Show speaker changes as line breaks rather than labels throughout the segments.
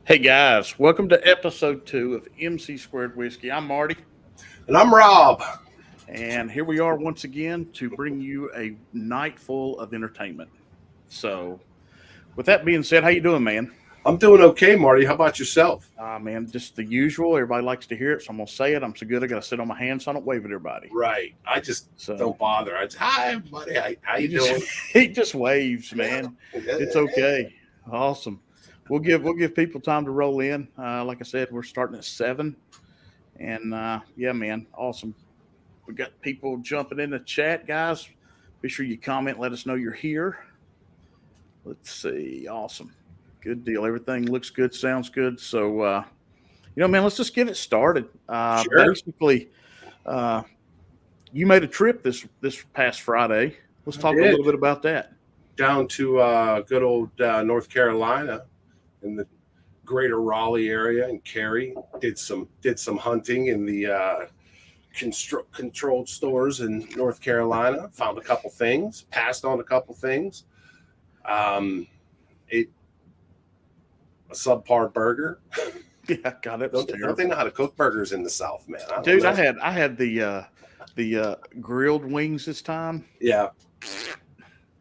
Hey guys, welcome to episode 2 of MC Squared Whiskey. I'm Marty,
And I'm Rob.
and here we are once again to bring you a night full of entertainment. So, with that being said, how you doing, man?
I'm doing okay, Marty. How about yourself?
Man, just the usual. Everybody likes to hear it, so I'm gonna say it. I'm so good, I gotta sit on my hands so I don't wave at everybody.
Right. I just
So
don't bother. Hi, everybody. How you
just,
doing?
he just waves, man. It's okay. Awesome. We'll give people time to roll in. Like I said, we're starting at 7, and yeah, man, awesome. We got people jumping in the chat, guys. Be sure you comment, let us know you're here. Let's see. Awesome. Good deal. Everything looks good, sounds good. So, man, let's just get it started.
Sure.
Basically, uh, you made a trip this past Friday. Let's
I
talk a
did.
little bit about that.
Down to good old North Carolina in the greater Raleigh area and Cary. Did some hunting in the controlled stores in North Carolina. Found a couple things. Passed on a couple things. Ate a subpar burger.
Yeah, God, that was
Don't
terrible.
they know how to cook burgers in the South, man?
Dude, I had the grilled wings this time.
Yeah.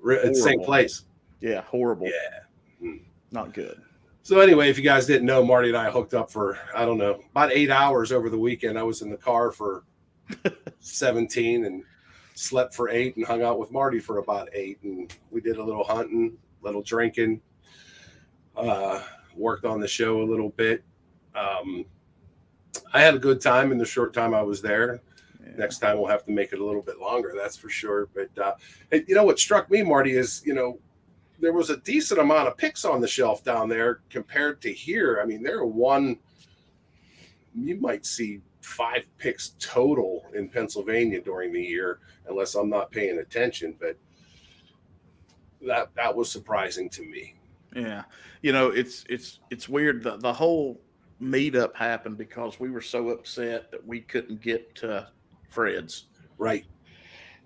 It's same
Horrible.
place.
Yeah, horrible.
Yeah.
Not good.
So anyway, if you guys didn't know, Marty and I hooked up for, I don't know, about 8 hours over the weekend. I was in the car for 17 and slept for 8 and hung out with Marty for about 8. And we did a little hunting, little drinking, worked on the show a little bit. I had a good time in the short time I was there.
Yeah.
Next time we'll have to make it a little bit longer, that's for sure. But what struck me, Marty, is there was a decent amount of picks on the shelf down there compared to here. I mean, you might see 5 picks total in Pennsylvania during the year, unless I'm not paying attention. But that was surprising to me.
Yeah, it's weird. The whole meetup happened because we were so upset that we couldn't get to Fred's.
Right.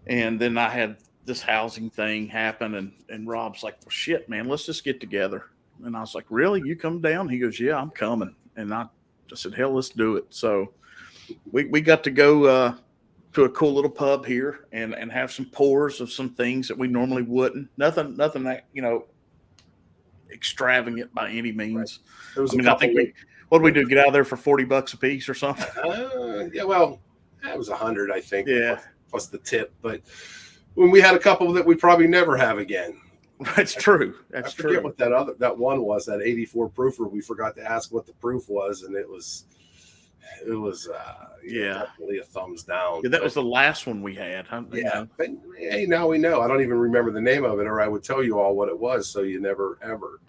And then I had this housing thing happen, and Rob's like, "Well, shit, man, let's just get together." And I was like, "Really? You come down?" He goes, "Yeah, I'm coming." And I said, "Hell, let's do it." So we got to go to a cool little pub here and have some pours of some things that we normally wouldn't. Nothing that extravagant by any means.
Right. There was
I think what did we do? Get out of there for $40 a piece or something?
Yeah, well, that was 100, I think.
Yeah,
plus the tip. But when we had a couple that we probably never have again.
That's true.
I forget what that one was. That 84 proofer. We forgot to ask what the proof was, and it was definitely a thumbs down.
Yeah, that was the last one we had. Huh?
Yeah, but hey, now we know. I don't even remember the name of it, or I would tell you all what it was, so you never, ever.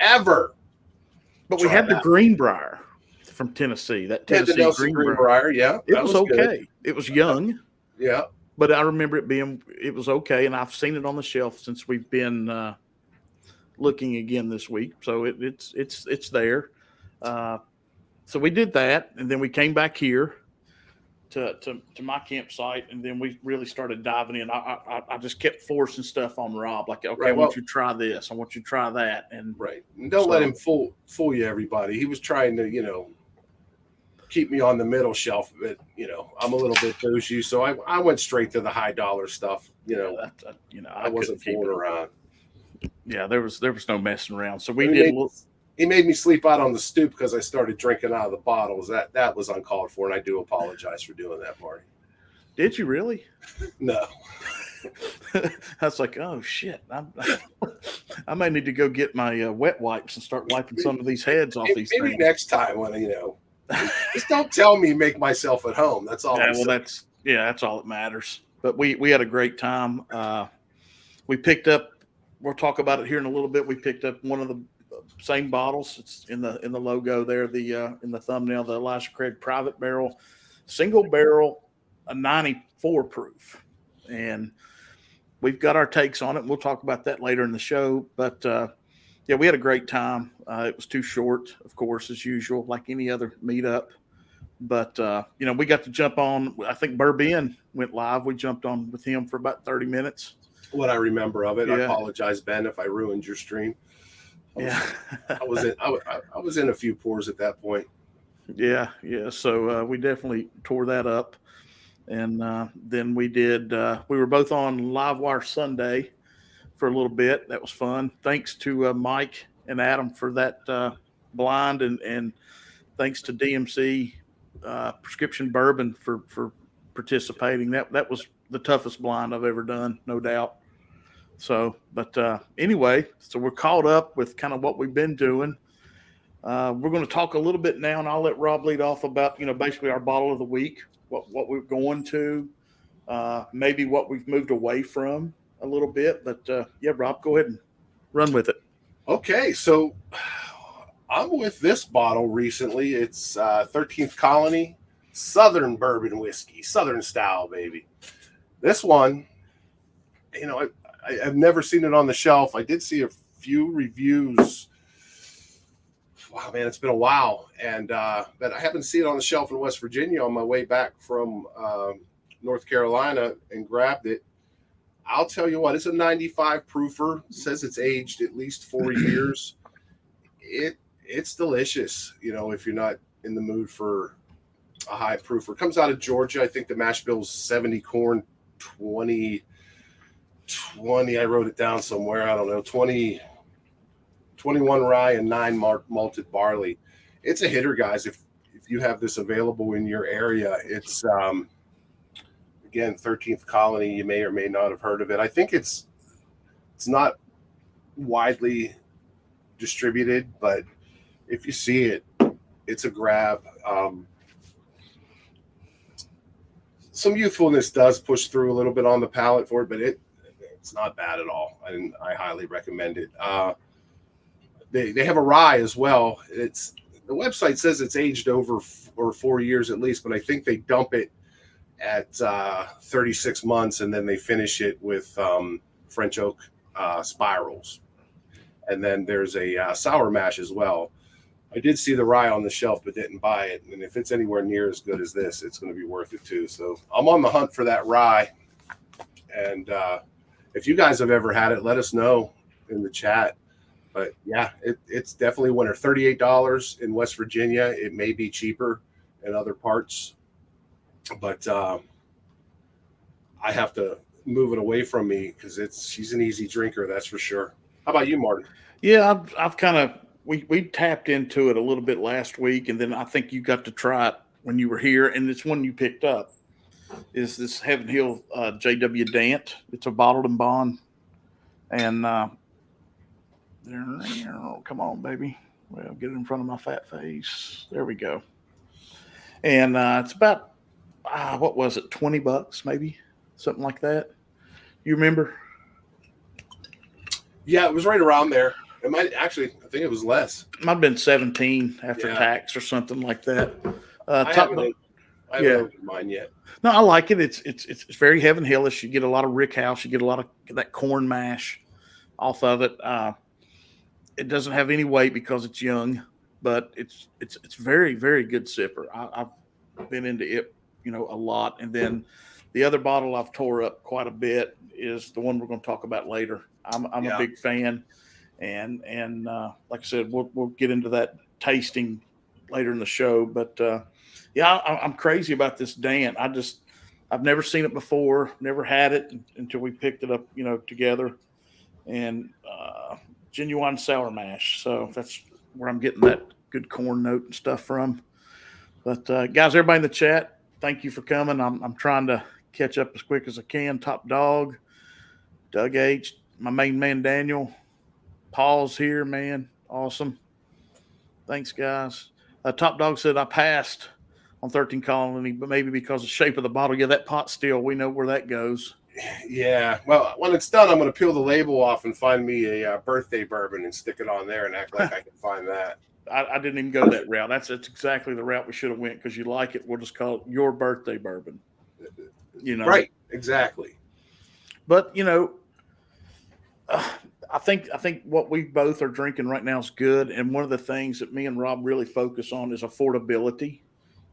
But we had the Greenbrier from Tennessee. That Tennessee
Greenbrier, yeah,
it was okay. Good. It was young.
Yeah,
but I remember it was okay, and I've seen it on the shelf since we've been looking again this week. So it's there. So we did that, and then we came back here to my campsite, and then we really started diving in. I just kept forcing stuff on Rob, like, okay, I want you to try this, I want you to try that, and
And don't let him fool you, everybody. He was trying to keep me on the middle shelf, but I'm a little bit bougie, so I went straight to the high dollar stuff. I wasn't fooling around.
Yeah, there was no messing around. So
he made me sleep out on the stoop because I started drinking out of the bottles. That was uncalled for, and I do apologize for doing that, Marty.
Did you really?
No.
I was like, oh shit, I may need to go get my wet wipes and start wiping some of these heads off these things.
Maybe next time when just don't tell me make myself at home. That's all.
Yeah, that's all that matters. But we had a great time. We picked up. We'll talk about it here in a little bit. We picked up one of the same bottles. It's in the logo there, in the thumbnail, the Elisha Craig Private Barrel, single barrel, a 94 proof, and we've got our takes on it. We'll talk about that later in the show. But yeah, we had a great time. It was too short, of course, as usual, like any other meetup. But we got to jump on. I think Burbin went live. We jumped on with him for about 30 minutes.
What I remember of it.
Yeah.
I apologize, Ben, if I ruined your stream.
Yeah.
I was in I was in a few pours at that point.
Yeah. Yeah. So we definitely tore that up. And then we did, we were both on Livewire Sunday for a little bit. That was fun. Thanks to Mike and Adam for that blind, and thanks to DMC Prescription Bourbon for participating. That was the toughest blind I've ever done, no doubt. So, but anyway, so we're caught up with kind of what we've been doing. We're going to talk a little bit now, and I'll let Rob lead off about, basically our bottle of the week, what we're going to, maybe what we've moved away from a little bit. But yeah, Rob, go ahead and run with it.
Okay, so I'm with this bottle recently. It's 13th Colony Southern Bourbon Whiskey, Southern style, baby. This one, I've never seen it on the shelf. I did see a few reviews. Wow, man, it's been a while, and but I happened to see it on the shelf in West Virginia on my way back from North Carolina and grabbed it. I'll tell you what, it's a 95 proofer. It says it's aged at least 4 years. It's delicious, if you're not in the mood for a high proofer. It comes out of Georgia. I think the mash bill's 70 corn, 20. I wrote it down somewhere. I don't know, 21 rye and 9 malted barley. It's a hitter, guys. If you have this available in your area, it's again 13th Colony. You may or may not have heard of it. I think it's not widely distributed, but if you see it, it's a grab. Some youthfulness does push through a little bit on the palate for it, but it's not bad at all. I highly recommend it. They have a rye as well. The website says it's aged over 4 years at least, but I think they dump it at 36 months and then they finish it with French oak spirals. And then there's a sour mash as well. I did see the rye on the shelf, but didn't buy it. And if it's anywhere near as good as this, it's going to be worth it too. So I'm on the hunt for that rye. And if you guys have ever had it, let us know in the chat. But yeah, it's definitely winner. $38 in West Virginia. It may be cheaper in other parts, but I have to move it away from me because she's an easy drinker, that's for sure. How about you, Martin?
Yeah, I've kind of we tapped into it a little bit last week, and then I think you got to try it when you were here, and it's one you picked up. Is this Heaven Hill JW Dant? It's a bottled and bond, and come on, baby. Well, get it in front of my fat face. There we go. And it's about what was it, $20 maybe, something like that. You remember?
Yeah, it was right around there. It might actually, I think it was less.
It might have been 17 after tax or something like that.
I haven't opened mine yet.
No, I like it. It's very Heaven Hillish. You get a lot of rick house. You get a lot of that corn mash off of it. It doesn't have any weight because it's young, but it's very, very good sipper. I've been into it, a lot. And then the other bottle I've tore up quite a bit is the one we're going to talk about later. I'm a big fan, and like I said, we'll get into that tasting later in the show. But yeah, I'm crazy about this Dant. I've never seen it before, never had it until we picked it up, together, and genuine sour mash. So that's where I'm getting that good corn note and stuff from. But guys, everybody in the chat, thank you for coming. I'm trying to catch up as quick as I can. Top Dog, Doug H, my main man Daniel, Paul's here, man, awesome. Thanks, guys. Top Dog said I passed on 13 Colony, but maybe because of the shape of the bottle. Yeah, that pot still, we know where that goes.
Yeah, well, when it's done, I'm going to peel the label off and find me a birthday bourbon and stick it on there and act like I can find that.
I didn't even go that route. That's exactly the route we should have went because you like it. We'll just call it your birthday bourbon.
Right, exactly.
But I think what we both are drinking right now is good. And one of the things that me and Rob really focus on is affordability.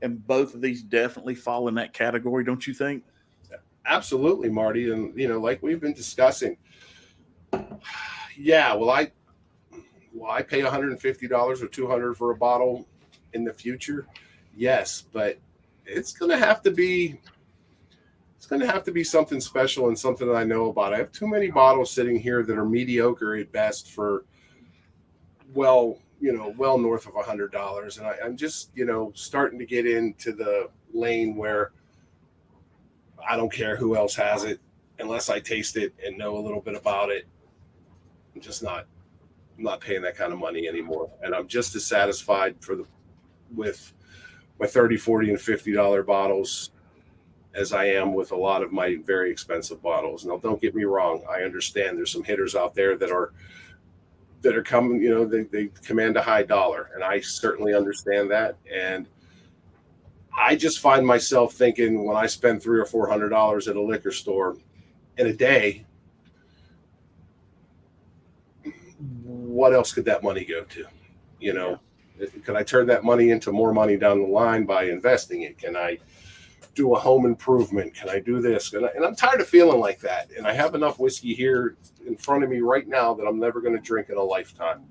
And both of these definitely fall in that category, don't you think?
Absolutely, Marty. And, like we've been discussing. Yeah, well, will I pay $150 or $200 for a bottle in the future? Yes, but it's going to have to be something special and something that I know about. I have too many bottles sitting here that are mediocre at best for well north of $100, and I'm just starting to get into the lane where I don't care who else has it unless I taste it and know a little bit about it. I'm not paying that kind of money anymore, and I'm just as satisfied with my 30, 40, and $50 bottles as I am with a lot of my very expensive bottles. Now, don't get me wrong. I understand there's some hitters out there that are coming, they command a high dollar, and I certainly understand that. And I just find myself thinking, when I spend $300 or $400 at a liquor store in a day, what else could that money go to? Can I turn that money into more money down the line by investing it? Can I do a home improvement? Can I do this? And I'm tired of feeling like that. And I have enough whiskey here in front of me right now that I'm never going to drink in a lifetime.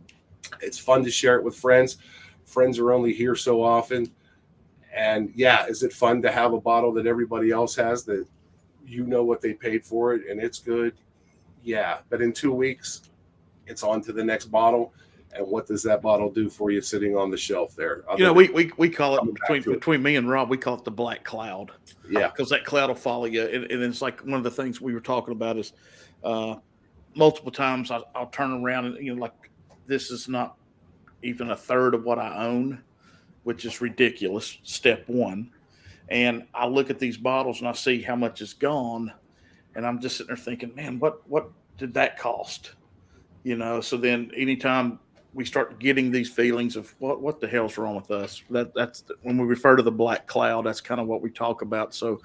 It's fun to share it with friends. Friends are only here so often. And yeah, is it fun to have a bottle that everybody else has that what they paid for it and it's good? Yeah. But in 2 weeks, it's on to the next bottle. And what does that bottle do for you sitting on the shelf there?
We call it between me and Rob, we call it the black cloud.
Yeah.
Because that cloud will follow you. And it's like one of the things we were talking about is multiple times I'll turn around and, like, this is not even a third of what I own, which is ridiculous. Step one. And I look at these bottles and I see how much is gone. And I'm just sitting there thinking, man, what did that cost? So then anytime we start getting these feelings of what the hell's wrong with us, that's when we refer to the black cloud, that's kind of what we talk about. So,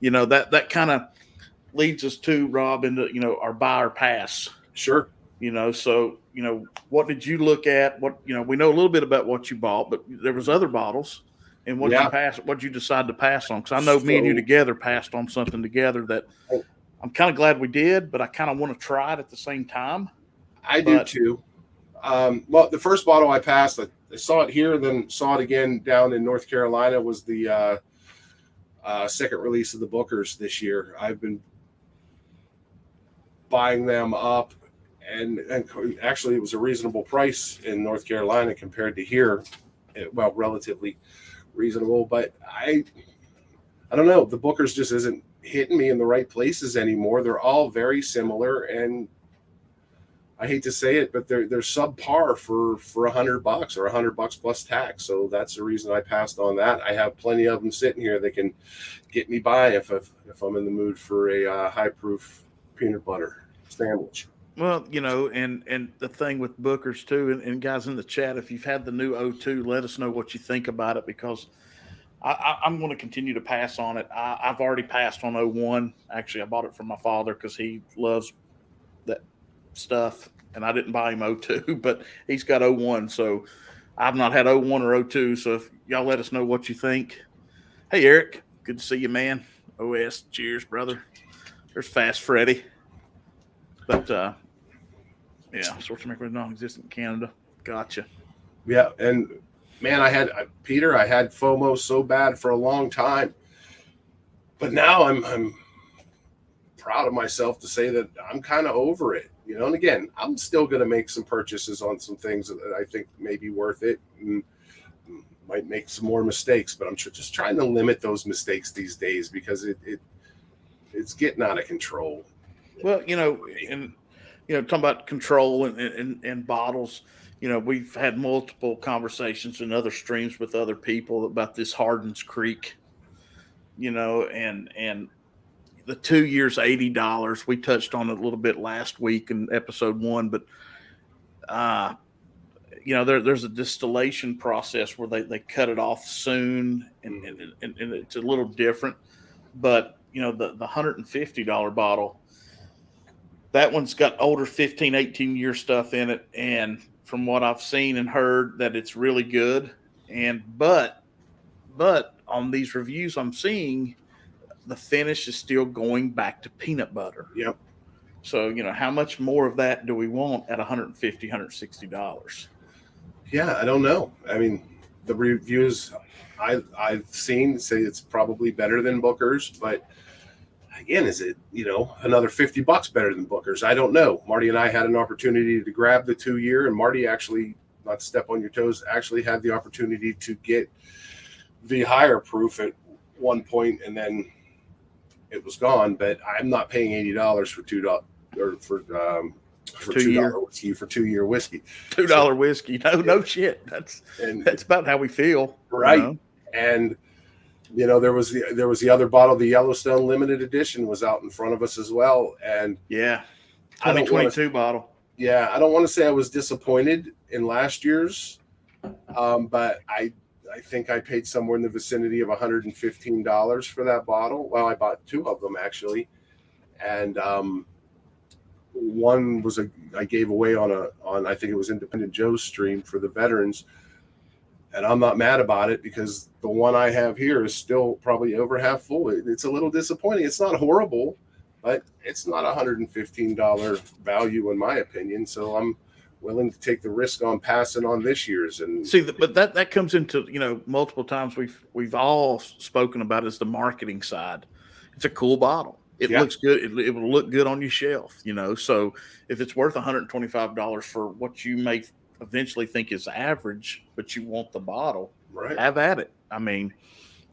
that kind of leads us to, Rob, into, our buy or pass.
Sure.
So, what did you look at? We know a little bit about what you bought, but there was other bottles. And what did you decide to pass on? Because I know me and you together passed on something together that I'm kind of glad we did, but I kind of want to try it at the same time.
I do too. Well, the first bottle I passed, I saw it here, then saw it again down in North Carolina, was the second release of the Bookers this year. I've been buying them up, and actually it was a reasonable price in North Carolina compared to here. Well, relatively reasonable, but I don't know. The Bookers just isn't hitting me in the right places anymore. They're all very similar, and I hate to say it, but they're subpar for $100 or $100 plus tax. So that's the reason I passed on that. I have plenty of them sitting here that can get me by if I'm in the mood for a high proof peanut butter sandwich.
Well, and the thing with Bookers too, and guys in the chat, if you've had the new O2, let us know what you think about it, because I'm going to continue to pass on it. I've already passed on 01. Actually, I bought it from my father because he loves that stuff, and I didn't buy him 02, but he's got 01. So I've not had 01 or 02. So if y'all let us know what you think. Hey, Eric, good to see you, man. OS, cheers, brother. There's Fast Freddy. But yeah, source maker non-existent in Canada. Gotcha.
Yeah, and man, I had FOMO so bad for a long time, but now I'm proud of myself to say that I'm kind of over it. And again, I'm still going to make some purchases on some things that I think may be worth it, and might make some more mistakes, but I'm just trying to limit those mistakes these days because it's getting out of control.
Well, and talking about control and bottles, we've had multiple conversations in other streams with other people about this Hardin's Creek, and the 2 years, $80. We touched on it a little bit last week in episode 1, but there's a distillation process where they cut it off soon, and it's a little different. But the $150 bottle, that one's got older 15, 18 year stuff in it, and from what I've seen and heard, that it's really good. But on these reviews I'm seeing, the finish is still going back to peanut butter.
Yep.
So, how much more of that do we want at $150, $160?
Yeah, I don't know. I mean, the reviews I've seen say it's probably better than Booker's, but again, is it, another $50 better than Booker's? I don't know. Marty and I had an opportunity to grab the 2-year, and Marty actually, not to step on your toes, actually had the opportunity to get the higher proof at one point, and then it was gone. But I'm not paying $80 for $2 or for $2 whiskey for 2-year whiskey.
$2 whiskey. No shit. That's about how we feel.
Right. And there was the other bottle, the Yellowstone limited edition was out in front of us as well. And
2022 bottle.
Yeah, I don't want to say I was disappointed in last year's, but I think I paid somewhere in the vicinity of $115 for that bottle. Well, I bought 2 of them actually, and one was I gave away on I think it was Independent Joe's stream for the veterans, and I'm not mad about it because the one I have here is still probably over half full. It's a little disappointing. It's not horrible, but it's not $115 value in my opinion. So I'm willing to take the risk on passing on this year's. And
see, but that comes into multiple times we've all spoken about is the marketing side. It's a cool bottle. It looks good. It will look good on your shelf. So if it's worth $125 for what you may eventually think is average, but you want the bottle,
right,
have at it. I mean,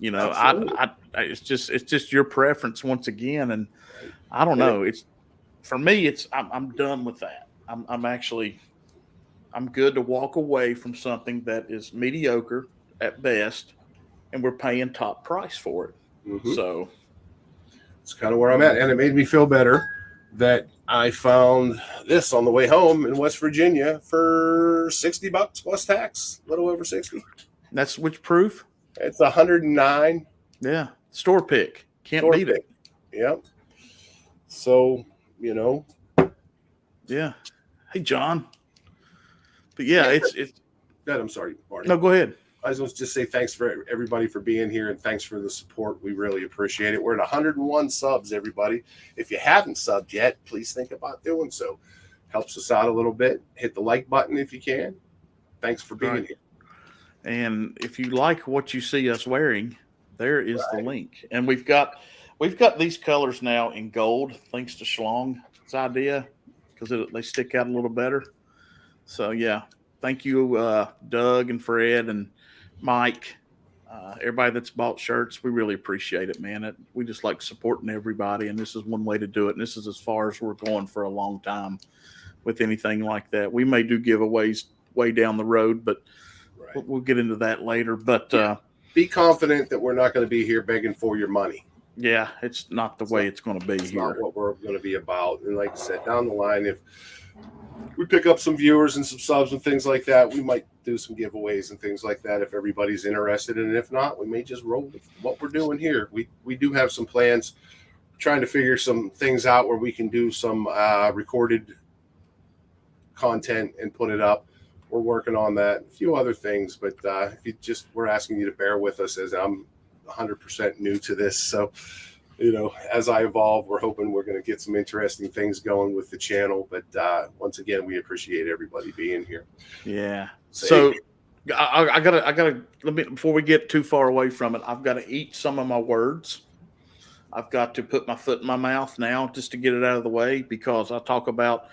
it's just your preference once again, and I don't know. It's for me. I'm done with that. I'm good to walk away from something that is mediocre at best, and we're paying top price for it.
Mm-hmm.
So
it's kind of where I'm at, and it made me feel better that I found this on the way home in West Virginia for $60 plus tax, a little over 60.
That's which proof?
It's 109.
Yeah, store pick. Can't beat it.
Yep. So,
Yeah. Hey, John. But yeah, it's.
God, I'm sorry, Marty.
No, go ahead.
I was going to just say thanks for everybody for being here and thanks for the support. We really appreciate it. We're at 101 subs, everybody. If you haven't subbed yet, please think about doing so. Helps us out a little bit. Hit the like button if you can. Thanks for being here. And
if you like what you see us wearing, there is the link. And we've got these colors now in gold, thanks to Schlong's idea, because they stick out a little better. So yeah, thank you, Doug and Fred and Mike, everybody that's bought shirts. We really appreciate it, man. We just like supporting everybody, and this is one way to do it. And this is as far as we're going for a long time with anything like that. We may do giveaways way down the road, but we'll get into that later. But
be confident that we're not going to be here begging for your money.
Yeah, it's not the way it's going to be here. It's
not what we're going to be about. And like I said, down the line, if we pick up some viewers and some subs and things like that, we might do some giveaways and things like that if everybody's interested. And if not, we may just roll with what we're doing here. We do have some plans, trying to figure some things out where we can do some recorded content and put it up. We're working on that, a few other things, but we're asking you to bear with us as I'm 100% new to this. So, as I evolve, we're hoping we're going to get some interesting things going with the channel. But once again, we appreciate everybody being here.
Yeah. So I gotta let me, before we get too far away from it, I've got to eat some of my words. I've got to put my foot in my mouth now just to get it out of the way, because I talk about,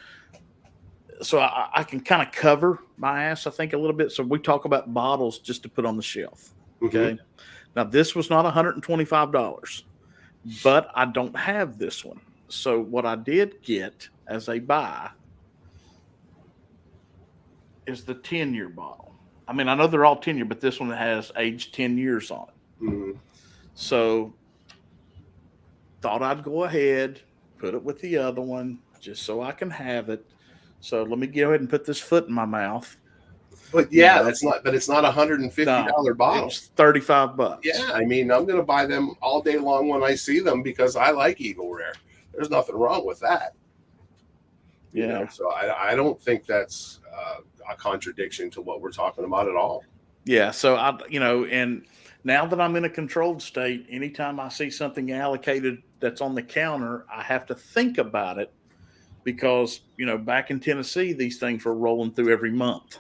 so I can kind of cover my ass, I think, a little bit. So we talk about bottles just to put on the shelf. Okay. Mm-hmm. Now, this was not $125, but I don't have this one. So what I did get as a buy is the 10-year bottle. I mean, I know they're all 10-year, but this one has aged 10 years on it. Mm-hmm. So thought I'd go ahead, put it with the other one, just so I can have it. So let me go ahead and put this foot in my mouth.
But yeah, it's not $150 bottle.
It's $35.
Yeah, I mean, I'm going to buy them all day long when I see them because I like Eagle Rare. There's nothing wrong with that.
Yeah.
So I don't think that's a contradiction to what we're talking about at all.
Yeah. So and now that I'm in a controlled state, anytime I see something allocated that's on the counter, I have to think about it because, back in Tennessee, these things were rolling through every month.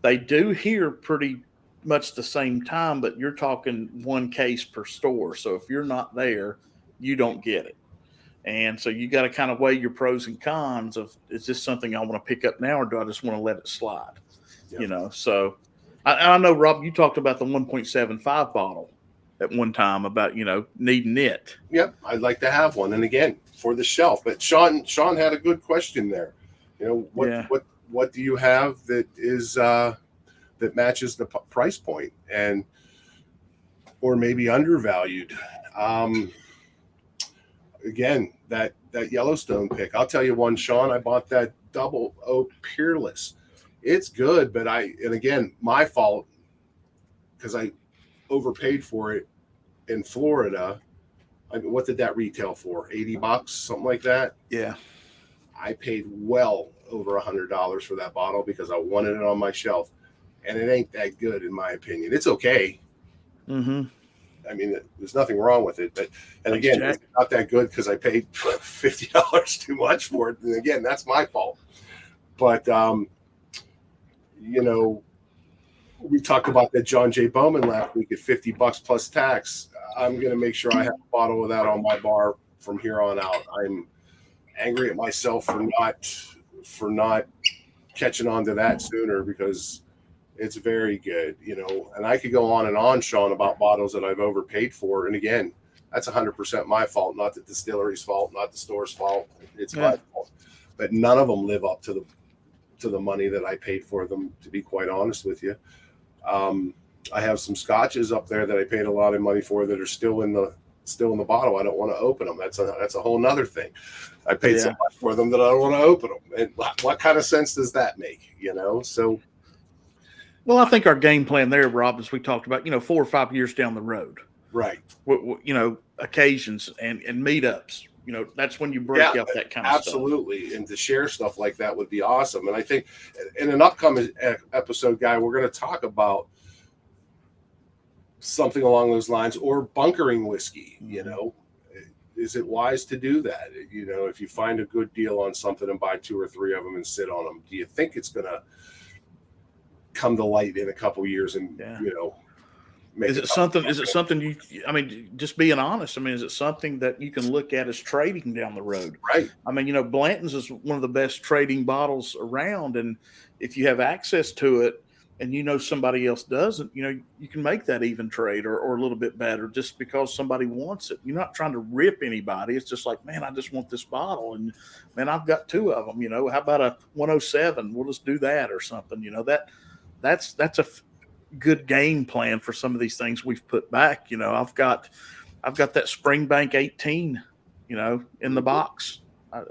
They do here pretty much the same time, but you're talking one case per store. So if you're not there, you don't get it. And so you got to kind of weigh your pros and cons of, is this something I want to pick up now, or do I just want to let it slide?
Yep.
So I know, Rob, you talked about the 1.75 bottle at one time about, needing it.
Yep, I'd like to have one, and again for the shelf. But Sean had a good question there. What do you have that is that matches the price point and or maybe undervalued? Again, that Yellowstone pick. I'll tell you one, Sean. I bought that Double Oak Peerless. It's good, but again, my fault because I overpaid for it in Florida. I mean, what did that retail for? $80, something like that.
Yeah.
I paid well over $100 for that bottle because I wanted it on my shelf, and it ain't that good in my opinion. It's okay.
Mm-hmm.
I mean, there's nothing wrong with it, but again, it's not that good because I paid $50 too much for it. And again, that's my fault. But we talked about that John J. Bowman last week at $50 plus tax. I'm going to make sure I have a bottle of that on my bar from here on out. I'm angry at myself for not catching on to that sooner because it's very good, and I could go on and on, Sean, about bottles that I've overpaid for. And again, that's 100% my fault, not the distillery's fault, not the store's fault. It's my fault. But none of them live up to the money that I paid for them, to be quite honest with you. I have some scotches up there that I paid a lot of money for that are still in the bottle. I don't want to open them. That's a whole nother thing. I paid so much for them that I don't want to open them. And what kind of sense does that make? So.
Well, I think our game plan there, Rob, as we talked about, 4 or 5 years down the road,
right?
Occasions and meetups. That's when you break out that kind of stuff.
Absolutely, and to share stuff like that would be awesome. And I think in an upcoming episode, Guy, we're going to talk about something along those lines, or bunkering whiskey. Is it wise to do that? If you find a good deal on something and buy 2 or 3 of them and sit on them, do you think it's going to come to light in a couple years and
is it something you, just being honest, is it something that you can look at as trading down the road?
Right.
Blanton's is one of the best trading bottles around, and if you have access to it and somebody else doesn't, you can make that even trade or a little bit better just because somebody wants it. You're not trying to rip anybody. It's just like, man, I just want this bottle, and man, I've got 2 of them. How about a 107? We'll just do that or something. That's a good game plan for some of these things we've put back. I've got that Springbank 18, in the box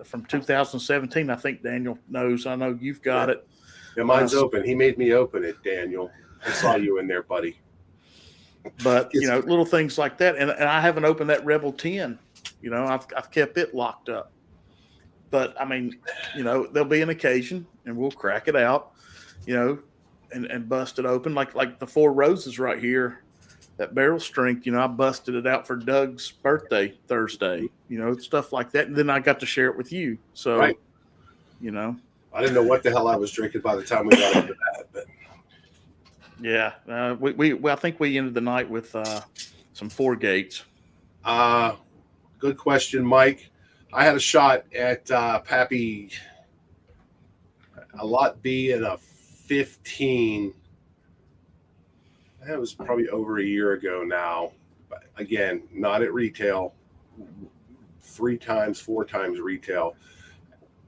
from 2017. I think Daniel knows. I know you've got it.
Yeah, mine's open. He made me open it, Daniel. I saw you in there, buddy.
But little things like that, and I haven't opened that Rebel 10. I've kept it locked up. But there'll be an occasion, and we'll crack it out. And bust it open like the 4 Roses right here, that barrel strength. I busted it out for Doug's birthday Thursday. Stuff like that, and then I got to share it with you. So,
right.
I
didn't know what the hell I was drinking by the time we got into that. But
yeah, I think we ended the night with some 4 Gates.
Good question, Mike. I had a shot at Pappy, a lot B and a 15. That was probably over a year ago now. But again, not at retail. 3 times, 4 times retail.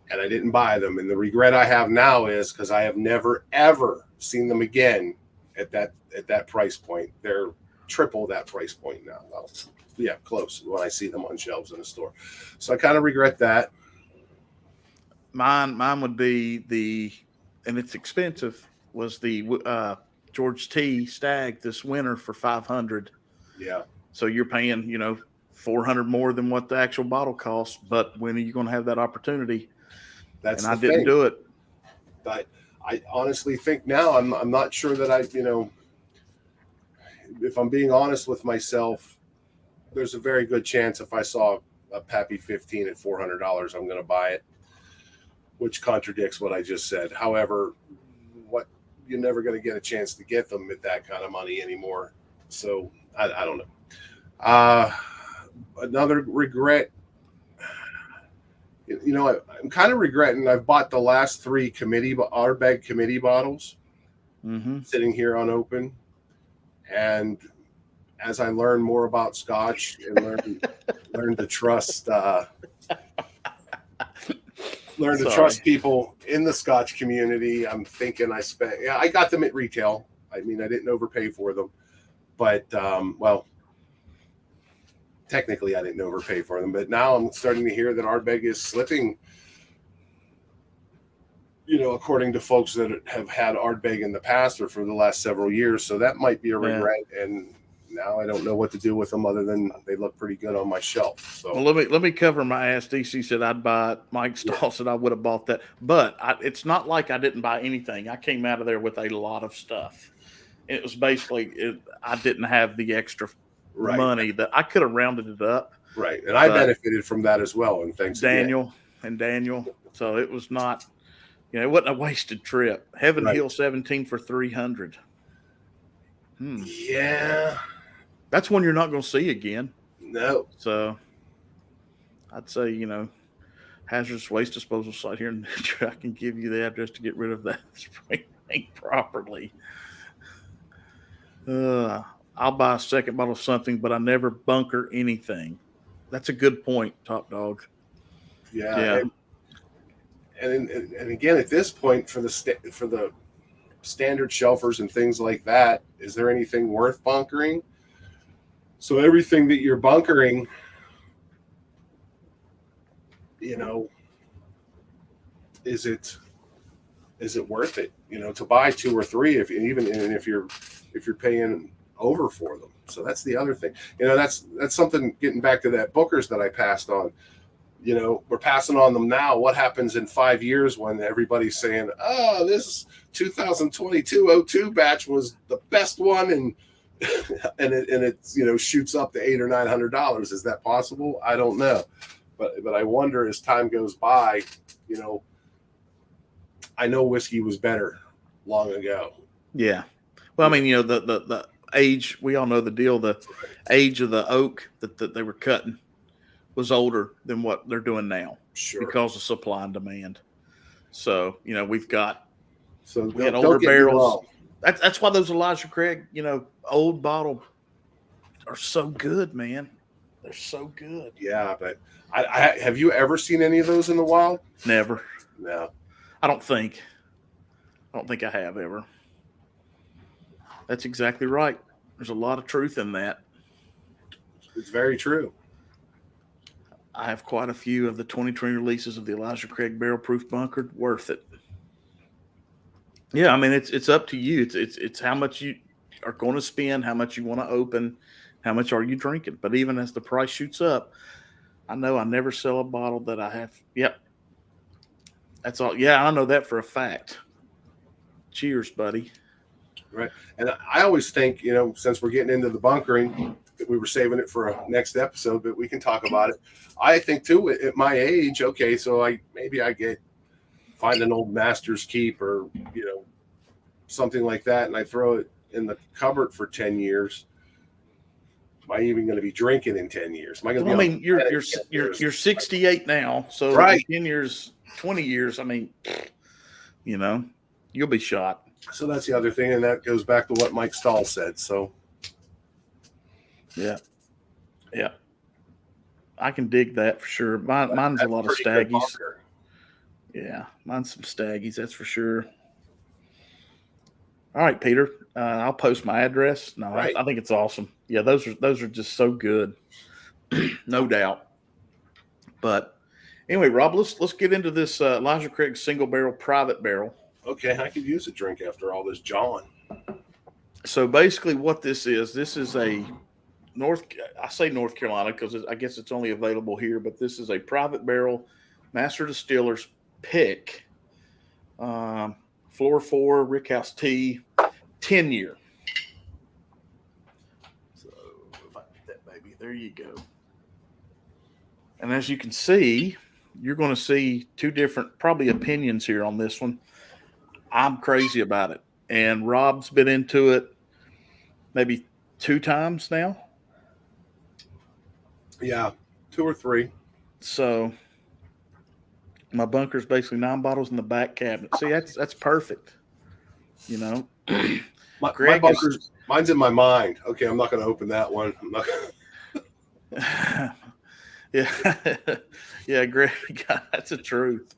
And I didn't buy them. And the regret I have now is because I have never, ever seen them again at that price point. They're triple that price point now. Well, yeah, close when I see them on shelves in the store. So I kind of regret that.
Mine would be and it's expensive, was the George T. Stag this winter for $500.
Yeah.
So you're paying, $400 more than what the actual bottle costs. But when are you going to have that opportunity?
And
I didn't do it.
But I honestly think now I'm not sure that if I'm being honest with myself, there's a very good chance if I saw a Pappy 15 at $400, I'm going to buy it. which contradicts what I just said. However, what you're never going to get a chance to get them at that kind of money anymore. So I don't know. Another regret, I'm kind of regretting I've bought the last 3 Ardbeg committee bottles sitting here unopened. And as I learn more about Scotch and learn to trust people in the Scotch community, I'm thinking I got them at retail. I mean, I didn't overpay for them, but technically I didn't overpay for them, but now I'm starting to hear that Ardbeg is slipping, according to folks that have had Ardbeg in the past or for the last several years. So that might be a regret. And now I don't know what to do with them other than they look pretty good on my shelf. So
let me cover my ass. DC said I'd buy it. Mike Stahl said I would have bought that, but it's not like I didn't buy anything. I came out of there with a lot of stuff. It was basically I didn't have the extra money that I could have rounded it up.
Right, and I benefited from that as well. And thanks
Daniel. So it was not, it wasn't a wasted trip. Heaven Hill 17 for 300.
Yeah.
That's one you're not going to see again.
No.
So I'd say, hazardous waste disposal site here. And I can give you the address to get rid of that spray paint properly. I'll buy a second bottle of something, but I never bunker anything. That's a good point, Top Dog.
Yeah. And again, at this point, for the standard shelfers and things like that, is there anything worth bunkering? So everything that you're bunkering, is it worth it? To buy 2 or 3, if you're paying over for them. So that's the other thing. That's something. Getting back to that Booker's that I passed on. We're passing on them now. What happens in 5 years when everybody's saying, "Oh, this 2022-02 batch was the best one," and it shoots up to $800 or $900? Is that possible? I don't know, but I wonder as time goes by. I know whiskey was better long ago.
Yeah. Well, I mean, the age, we all know the deal. The age of the oak that they were cutting was older than what they're doing now.
Sure.
Because of supply and demand. So, we had
older
barrels. That's why those Elijah Craig, old bottle are so good, man. They're so good.
Yeah, but I have you ever seen any of those in the wild?
Never.
No.
I don't think I have ever. That's exactly right. There's a lot of truth in that.
It's very true.
I have quite a few of the 2020 releases of the Elijah Craig Barrel Proof Bunkered. Worth it. Yeah, I mean, it's up to you. It's how much you are going to spend, how much you want to open, how much are you drinking. But even as the price shoots up, I know I never sell a bottle that I have. Yep. That's all. Yeah, I know that for a fact. Cheers, buddy.
Right. And I always think, since we're getting into the bunkering, we were saving it for a next episode, but we can talk about it. I think too, at my age, okay, so I find an old Master's Keep or, something like that, and I throw it in the cupboard for 10 years. Am I even going to be drinking in 10 years? Am I going to be
you're 68 now, so
right.
10 years, 20 years, I mean, you'll be shot.
So that's the other thing, and that goes back to what Mike Stahl said. So,
yeah, I can dig that for sure. Mine's a lot of Staggies. Yeah, mine's some Staggies, that's for sure. All right, Peter, I'll post my address. No, right. I think it's awesome. Yeah, those are just so good, no doubt. But anyway, Rob, let's get into this Elijah Craig single barrel private barrel.
Okay, I could use a drink after all this jawing.
So basically what this is a North Carolina because I guess it's only available here, but this is a private barrel Master Distiller's pick. Floor 4, Rickhouse Tea, 10-year. So if I get that baby, there you go. And as you can see, you're going to see two different probably opinions here on this one. I'm crazy about it, and Rob's been into it maybe 2 times now.
Yeah, 2 or 3.
So my bunker's basically 9 bottles in the back cabinet. See, that's perfect. You know,
My
Greg
bunker's mine's in my mind. Okay, I'm not going to open that one. I'm not gonna...
Yeah, yeah, Greg, God, that's the truth.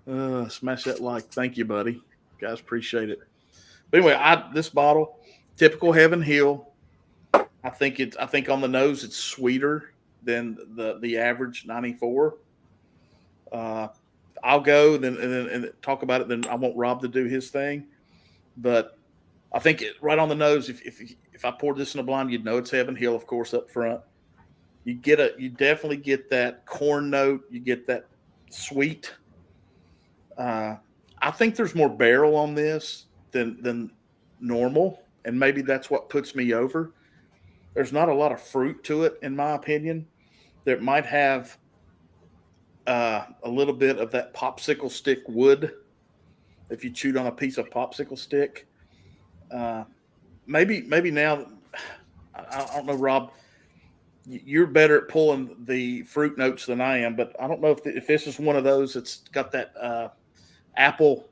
Smash that like. Thank you, buddy. Guys, appreciate it. But anyway, this bottle, typical Heaven Hill. I think on the nose it's sweeter than the average 94. I'll go and talk about it. Then I want Rob to do his thing. But I think right on the nose. If I poured this in a blind, you'd know it's Heaven Hill, of course, up front. You definitely get that corn note. You get that sweet. I think there's more barrel on this than normal, and maybe that's what puts me over. There's not a lot of fruit to it, in my opinion. That might have a little bit of that popsicle stick wood. If you chewed on a piece of popsicle stick, maybe now. I don't know, Rob. You're better at pulling the fruit notes than I am, but I don't know if this is one of those that's got that apple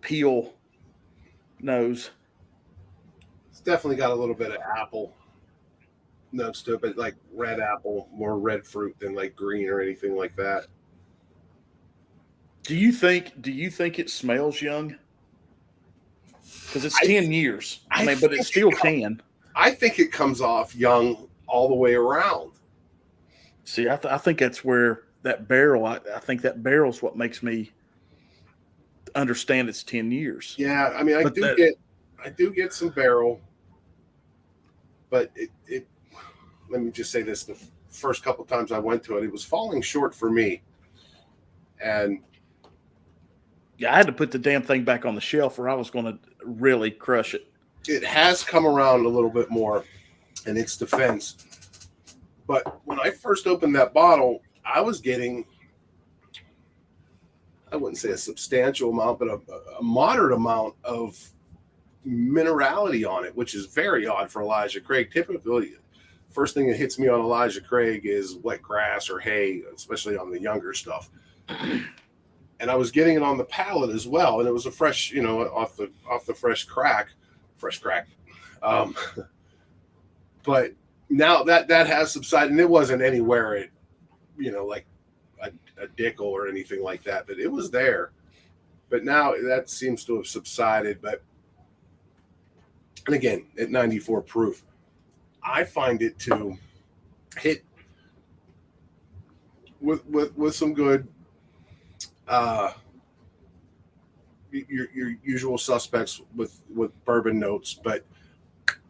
peel nose.
It's definitely got a little bit of apple notes to it, but like red apple, more red fruit than like green or anything like that.
Do you think it smells young? Because it's 10 years. I mean, but it still can.
I think it comes off young all the way around.
See, I think that's where that barrel. I think that barrel's what makes me understand it's 10 years.
Yeah, I mean, I do get some barrel, but it. Let me just say this: the first couple of times I went to it, it was falling short for me, and
yeah, I had to put the damn thing back on the shelf, or I was going to really crush it.
It has come around a little bit more in its defense. But when I first opened that bottle, I was getting, I wouldn't say a substantial amount, but a moderate amount of minerality on it, which is very odd for Elijah Craig. Typically, first thing that hits me on Elijah Craig is wet grass or hay, especially on the younger stuff. And I was getting it on the palate as well, and it was a fresh, off the fresh crack. But now that has subsided, and it wasn't anywhere like a Dickel or anything like that, but it was there. But now that seems to have subsided. And again, at 94 proof, I find it to hit with some good your usual suspects with bourbon notes, but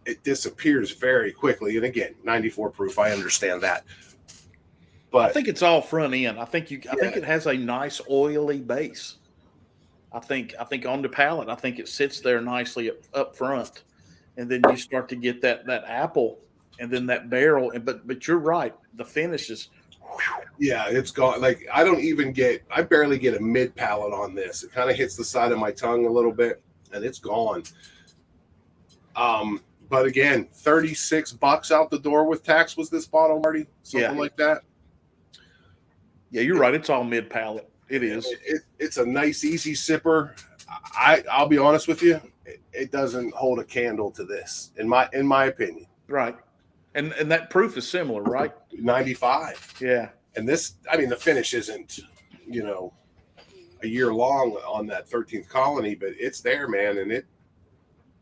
it disappears very quickly. And again, 94 proof, I understand that. But
I think it's all front end. I think it has a nice oily base. I think on the palate, I think it sits there nicely up front, and then you start to get that apple, and then that barrel. But you're right, the finish is.
Yeah, it's gone. Like I barely get a mid palate on this. It kind of hits the side of my tongue a little bit, and it's gone. But again, $36 out the door with tax was this bottle, Marty? Something like that.
Yeah, you're right. It's all mid palate. It is.
It's a nice, easy sipper. I'll be honest with you, it doesn't hold a candle to this, in my opinion.
Right. And that proof is similar, right?
95.
Yeah.
And this, I mean, the finish isn't, a year long on that 13th colony, but it's there, man, and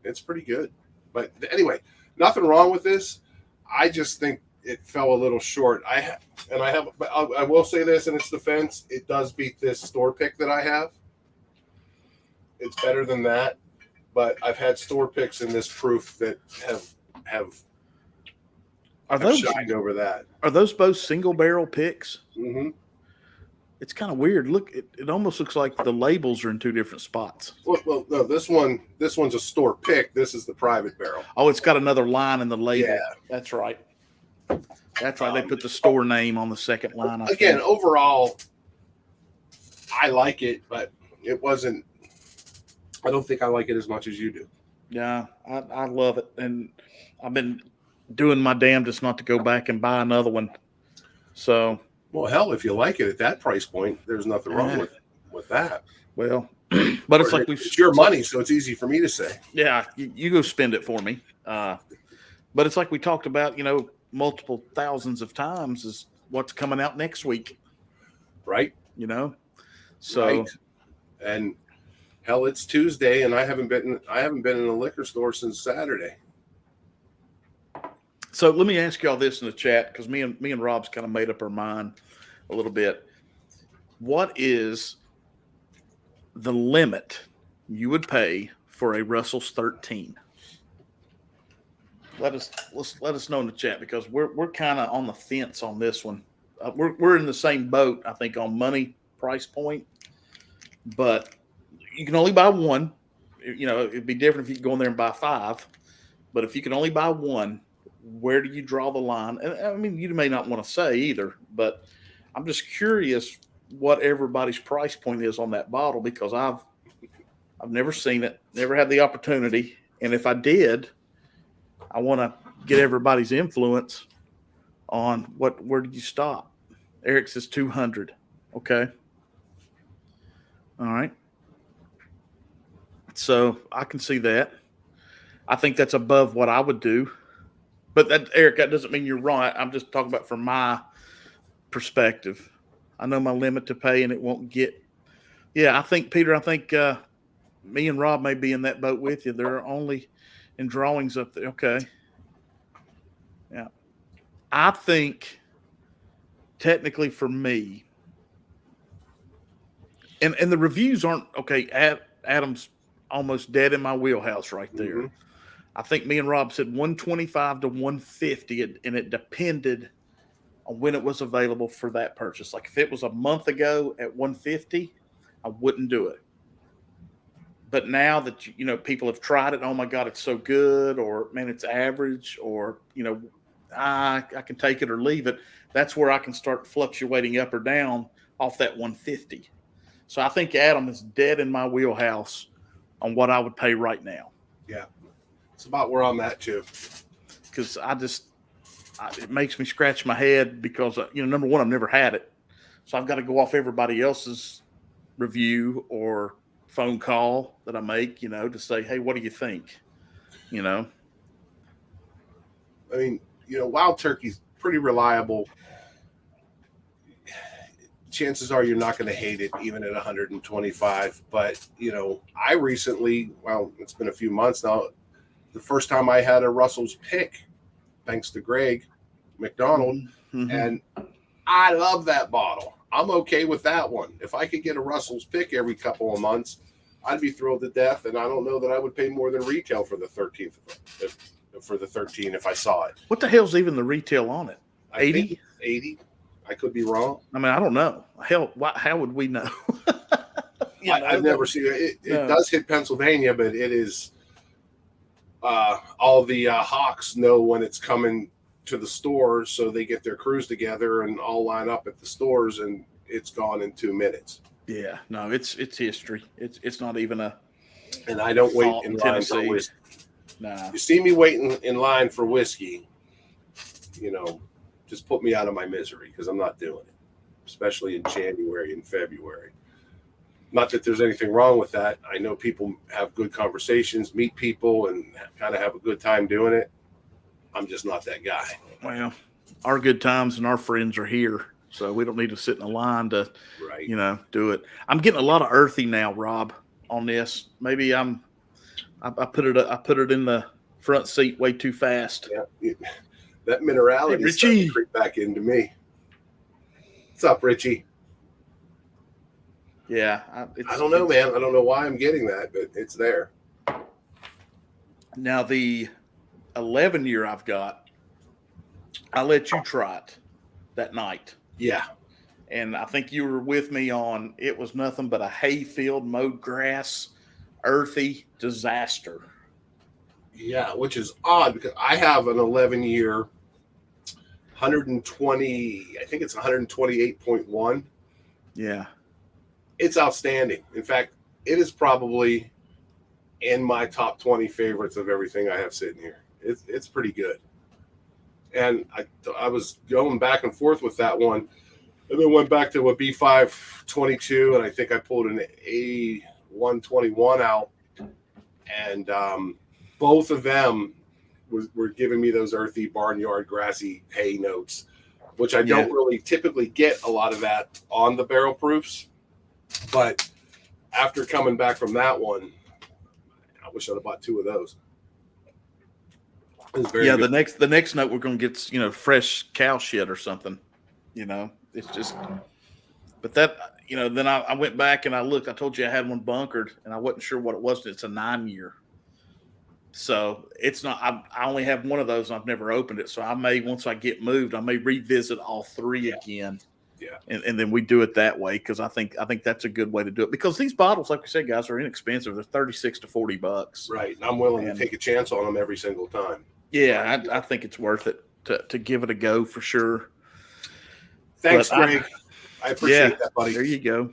it's pretty good. But anyway, nothing wrong with this. I just think it fell a little short. I will say this in its defense, it does beat this store pick that I have. It's better than that, but I've had store picks in this proof that have shined over that.
Are those both single barrel picks?
Mm-hmm.
It's kind of weird. Look, it almost looks like the labels are in two different spots.
Well, no, this one's a store pick. This is the private barrel.
Oh, it's got another line in the label.
Yeah.
That's right. That's right. They put the store name on the second line.
Again, overall, I like it, but it wasn't. I don't think I like it as much as you do.
Yeah, I love it, and I've been doing my damnedest not to go back and buy another one. So,
well, hell, if you like it at that price point, there's nothing wrong with that.
Well, but it's like
it's your money, so it's easy for me to say.
Yeah, you go spend it for me. But it's like we talked about, multiple thousands of times is what's coming out next week,
right?
So,
right. And hell, it's Tuesday, and I haven't been in a liquor store since Saturday.
So let me ask y'all this in the chat, because me and Rob's kind of made up our mind a little bit. What is the limit you would pay for a Russell's 13? Let us know in the chat, because we're kind of on the fence on this one. We're in the same boat, I think, on money price point, but you can only buy one. It'd be different if you could go in there and buy 5, but if you can only buy one, where do you draw the line? And I mean, you may not want to say either, but I'm just curious what everybody's price point is on that bottle, because I've never seen it, never had the opportunity, and if I did, I want to get everybody's influence on where did you stop? Eric says 200. Okay. All right. So I can see that. I think that's above what I would do. But Eric, that doesn't mean you're wrong. I'm just talking about from my perspective. I know my limit to pay, and it won't get. Yeah, I think, Peter, me and Rob may be in that boat with you. There are only in drawings up there. Okay. Yeah. I think technically for me, and the reviews aren't okay. Adam's almost dead in my wheelhouse right there. Mm-hmm. I think me and Rob said 125 to 150, and it depended on when it was available for that purchase. Like if it was a month ago at 150, I wouldn't do it. But now that people have tried it, oh my God, it's so good, or man, it's average, or I can take it or leave it. That's where I can start fluctuating up or down off that 150. So I think Adam is dead in my wheelhouse on what I would pay right now.
Yeah. It's about where I'm at too.
Because it makes me scratch my head because, number one, I've never had it. So I've got to go off everybody else's review or phone call that I make, to say, hey, what do you think? I
mean, Wild Turkey's pretty reliable. Chances are you're not going to hate it even at 125. But, I recently, it's been a few months now, the first time I had a Russell's Pick, thanks to Greg McDonald, mm-hmm. and I love that bottle. I'm okay with that one. If I could get a Russell's Pick every couple of months, I'd be thrilled to death, and I don't know that I would pay more than retail for the 13th. For the 13 if I saw it.
What the hell's even the retail on it?
80? 80. I could be wrong.
I mean, I don't know. Hell, how would we know?
I've never seen it. It does hit Pennsylvania, but it is all the Hawks know when it's coming to the stores, so they get their crews together and all line up at the stores, and it's gone in 2 minutes.
Yeah, no, it's history. It's not even a.
And I don't wait in line for whiskey.
Nah.
You see me waiting in line for whiskey, just put me out of my misery, because I'm not doing it, especially in January and February. Not that there's anything wrong with that. I know people have good conversations, meet people, and kind of have a good time doing it. I'm just not that guy.
Well, our good times and our friends are here, so we don't need to sit in a line to, do it. I'm getting a lot of earthy now, Rob, on this. Maybe I put it in the front seat way too fast.
Yeah, that minerality is starting to creep back into me. What's up, Richie?
Yeah,
I don't know, man. I don't know why I'm getting that, but it's there.
Now the 11-year I've got, I let you try it that night.
Yeah.
And I think you were with me on, it was nothing but a hayfield, mowed grass, earthy disaster.
Yeah, which is odd because I have an 11-year 120. I think it's 128.1.
Yeah.
It's outstanding. In fact, it is probably in my top 20 favorites of everything I have sitting here. It's pretty good. And I was going back and forth with that one, and then went back to a B522, and I think I pulled an A121 out, and both of them were giving me those earthy, barnyard, grassy hay notes, which I don't really typically get a lot of that on the barrel proofs. But after coming back from that one, I wish I'd have bought 2 of those.
Yeah, good. The next note we're going to get, fresh cow shit or something. It's just, but that, then I went back and I looked. I told you I had one bunkered, and I wasn't sure what it was. It's a 9-year. So it's not. I only have one of those, and I've never opened it. So I may, once I get moved, I may revisit all 3 again.
Yeah,
and then we do it that way, because I think that's a good way to do it, because these bottles, like we said, guys, are inexpensive. They're $36 to $40.
Right, and I'm willing to take a chance on them every single time.
Yeah, I think it's worth it to give it a go for sure.
Thanks, Greg. I appreciate that, buddy.
There you go.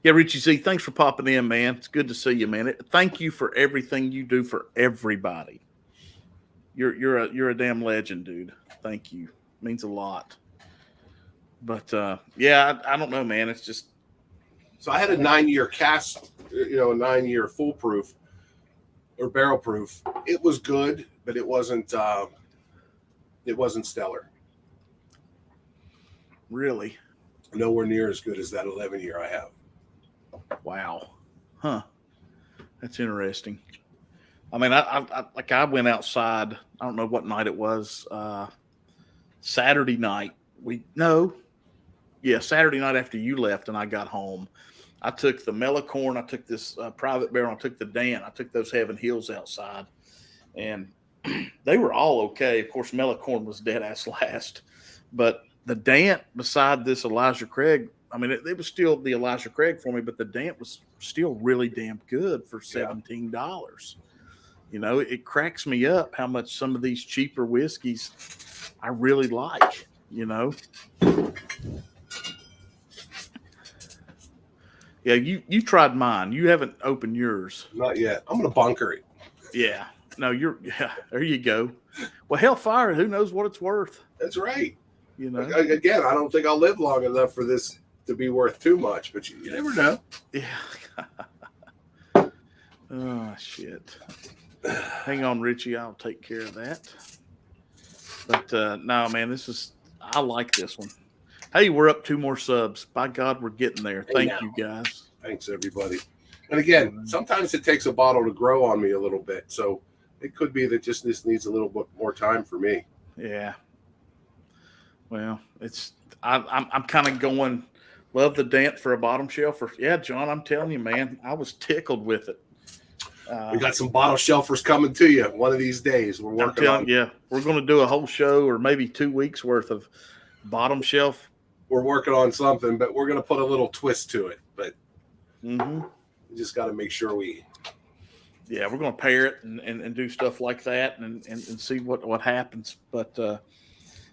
Yeah, Richie Z, thanks for popping in, man. It's good to see you, man. Thank you for everything you do for everybody. You're a damn legend, dude. Thank you. It means a lot. But I don't know, man. It's just,
so I had a 9-year cast, a 9-year foolproof or barrel proof. It was good, but it wasn't stellar.
Really?
Nowhere near as good as that 11-year I have.
Wow. Huh. That's interesting. I mean, I went outside. I don't know what night it was. Saturday night. Saturday night after you left and I got home. I took the Mellicorn. I took this private barrel. I took the Dant. I took those Heaven Hills outside. And they were all okay. Of course, Mellicorn was dead ass last. But the Dant beside this Elijah Craig, I mean, it was still the Elijah Craig for me, but the Dant was still really damn good for $17. It cracks me up how much some of these cheaper whiskeys I really like, Yeah, you tried mine. You haven't opened yours.
Not yet. I'm going to bunker it.
Yeah. No, there you go. Well, Hellfire, who knows what it's worth?
That's right.
Again,
I don't think I'll live long enough for this to be worth too much, but you never know.
Yeah. Oh, shit. Hang on, Richie. I'll take care of that. But no, man, I like this one. Hey, we're up 2 more subs. By God, we're getting there. Thank you, guys.
Thanks, everybody. And again, sometimes it takes a bottle to grow on me a little bit. So it could be that just this needs a little bit more time for me.
Yeah. Well, I'm kind of going, love the Dant for a bottom shelf. John, I'm telling you, man, I was tickled with it.
We got some bottle shelfers coming to you one of these days. We're working on.
Yeah, we're going to do a whole show, or maybe 2 weeks worth of bottom shelf.
We're working on something, but we're going to put a little twist to it. But we just got to make sure we're
going to pair it and do stuff like that and see what happens. But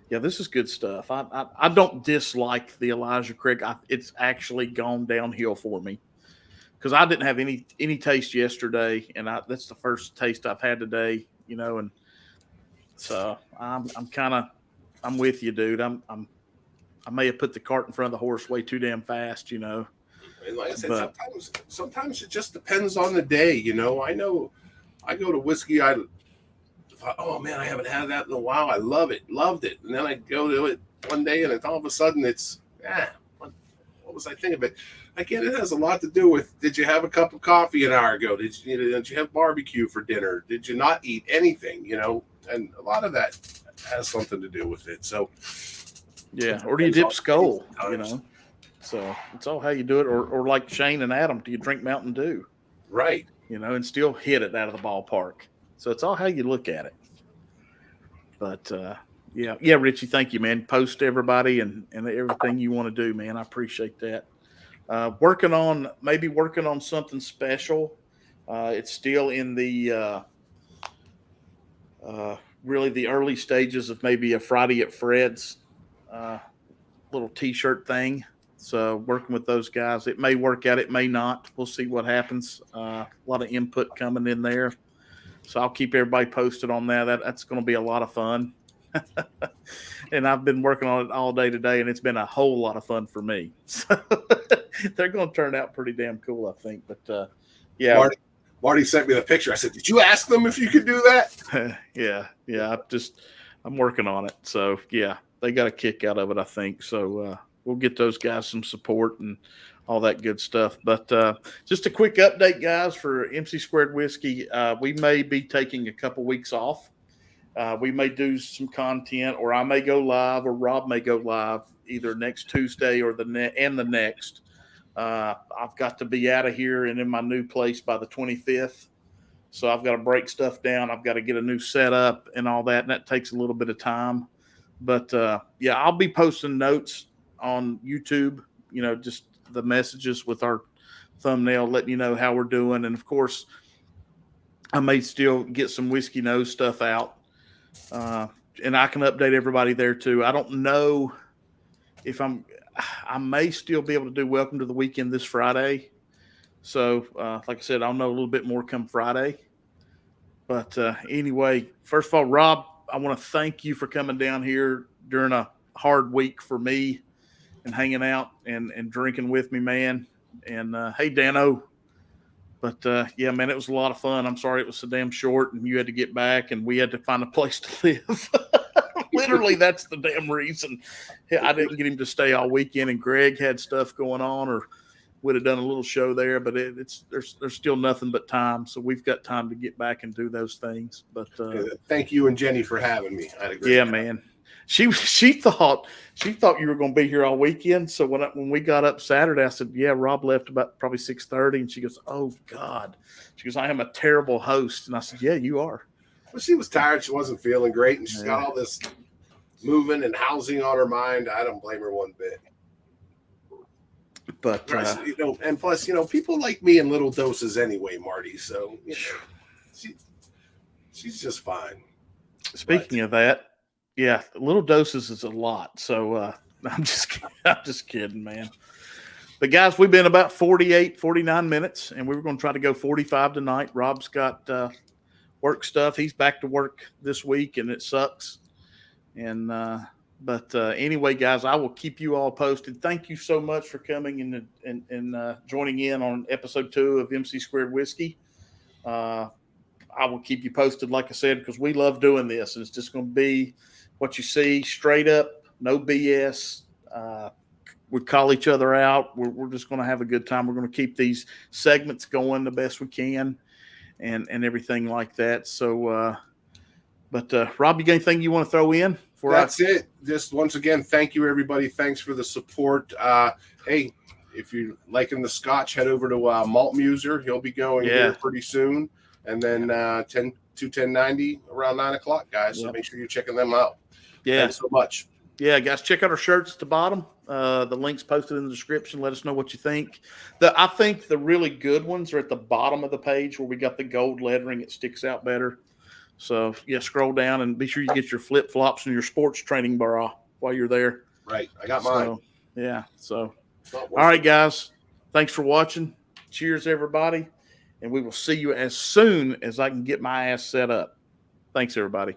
this is good stuff. I don't dislike the Elijah Craig. It's actually gone downhill for me, because I didn't have any taste yesterday, and that's the first taste I've had today. And so I'm with you, dude. I may have put the cart in front of the horse way too damn fast, And
like I said, sometimes it just depends on the day, I know I go to whiskey. Oh man, I haven't had that in a while. I loved it. And then I go to it one day, and it's all of a sudden it's, what was I thinking of it? Again, it has a lot to do with, did you have a cup of coffee an hour ago? Did you have barbecue for dinner? Did you not eat anything? And a lot of that has something to do with it. So,
or do you dip Skull? So it's all how you do it. Or like Shane and Adam, do you drink Mountain Dew?
Right.
And still hit it out of the ballpark. So it's all how you look at it. But Richie, thank you, man. Post everybody and everything you want to do, man. I appreciate that. Working on something special. It's still in the really the early stages of maybe a Friday at Fred's little T-shirt thing. So working with those guys, it may work out, it may not. We'll see what happens. A lot of input coming in there, so I'll keep everybody posted on that. That's going to be a lot of fun. And I've been working on it all day today, and it's been a whole lot of fun for me. So they're going to turn out pretty damn cool, I think. But yeah,
Marty sent me the picture. I said, "Did you ask them if you could do that?"
yeah. I'm working on it. So yeah, they got a kick out of it, I think. So we'll get those guys some support and all that good stuff. But just a quick update, guys, for MC Squared Whiskey. We may be taking a couple weeks off. We may do some content, or I may go live, or Rob may go live either next Tuesday or the next. I've got to be out of here and in my new place by the 25th. So I've got to break stuff down. I've got to get a new setup and all that, and that takes a little bit of time. But yeah, I'll be posting notes on YouTube, just the messages with our thumbnail, letting you know how we're doing. And of course, I may still get some Whiskey Nose stuff out. And I can update everybody there too. I don't know if I may still be able to do Welcome to the Weekend this Friday. So, like I said, I'll know a little bit more come Friday. But anyway, first of all, Rob, I want to thank you for coming down here during a hard week for me and hanging out and drinking with me, man. And hey, Dano. But yeah, man, it was a lot of fun. I'm sorry it was so damn short and you had to get back and we had to find a place to live. Literally, that's the damn reason. I didn't get him to stay all weekend, and Greg had stuff going on, or would have done a little show there. But there's still nothing but time, so we've got time to get back and do those things. But
thank you and Jenny for having me. I had a great time.
Man. She thought you were going to be here all weekend. So when we got up Saturday, I said, "Yeah, Rob left about probably 6:30," and she goes, "Oh God," she goes, "I am a terrible host," and I said, "Yeah, you are."
Well, she was tired. She wasn't feeling great, and she's got all this moving and housing on her mind. I don't blame her one bit.
But
and plus, people like me in little doses anyway, Marty. So she's just fine.
Speaking of that. Yeah, little doses is a lot. So I'm just kidding, man. But guys, we've been about 48, 49 minutes, and we were going to try to go 45 tonight. Rob's got work stuff. He's back to work this week, and it sucks. And but anyway, guys, I will keep you all posted. Thank you so much for coming and joining in on episode 2 of MC Squared Whiskey. I will keep you posted, like I said, because we love doing this, and it's just going to be what you see, straight up, no BS. We call each other out. We're just going to have a good time. We're going to keep these segments going the best we can, and everything like that. So, but Rob, you got anything you want to throw in?
That's it. Just once again, thank you, everybody. Thanks for the support. Hey, if you're liking the Scotch, head over to Malt Muser. He'll be going here pretty soon. And then 1090 around 9 o'clock, guys. So make sure you're checking them out.
Yeah.
Thanks so much.
Yeah, guys, check out our shirts at the bottom. The link's posted in the description. Let us know what you think. I think the really good ones are at the bottom of the page where we got the gold lettering. It sticks out better. So, yeah, scroll down and be sure you get your flip-flops and your sports training bra while you're there.
Right. I got mine.
Yeah. So, all right, guys. Thanks for watching. Cheers, everybody. And we will see you as soon as I can get my ass set up. Thanks, everybody.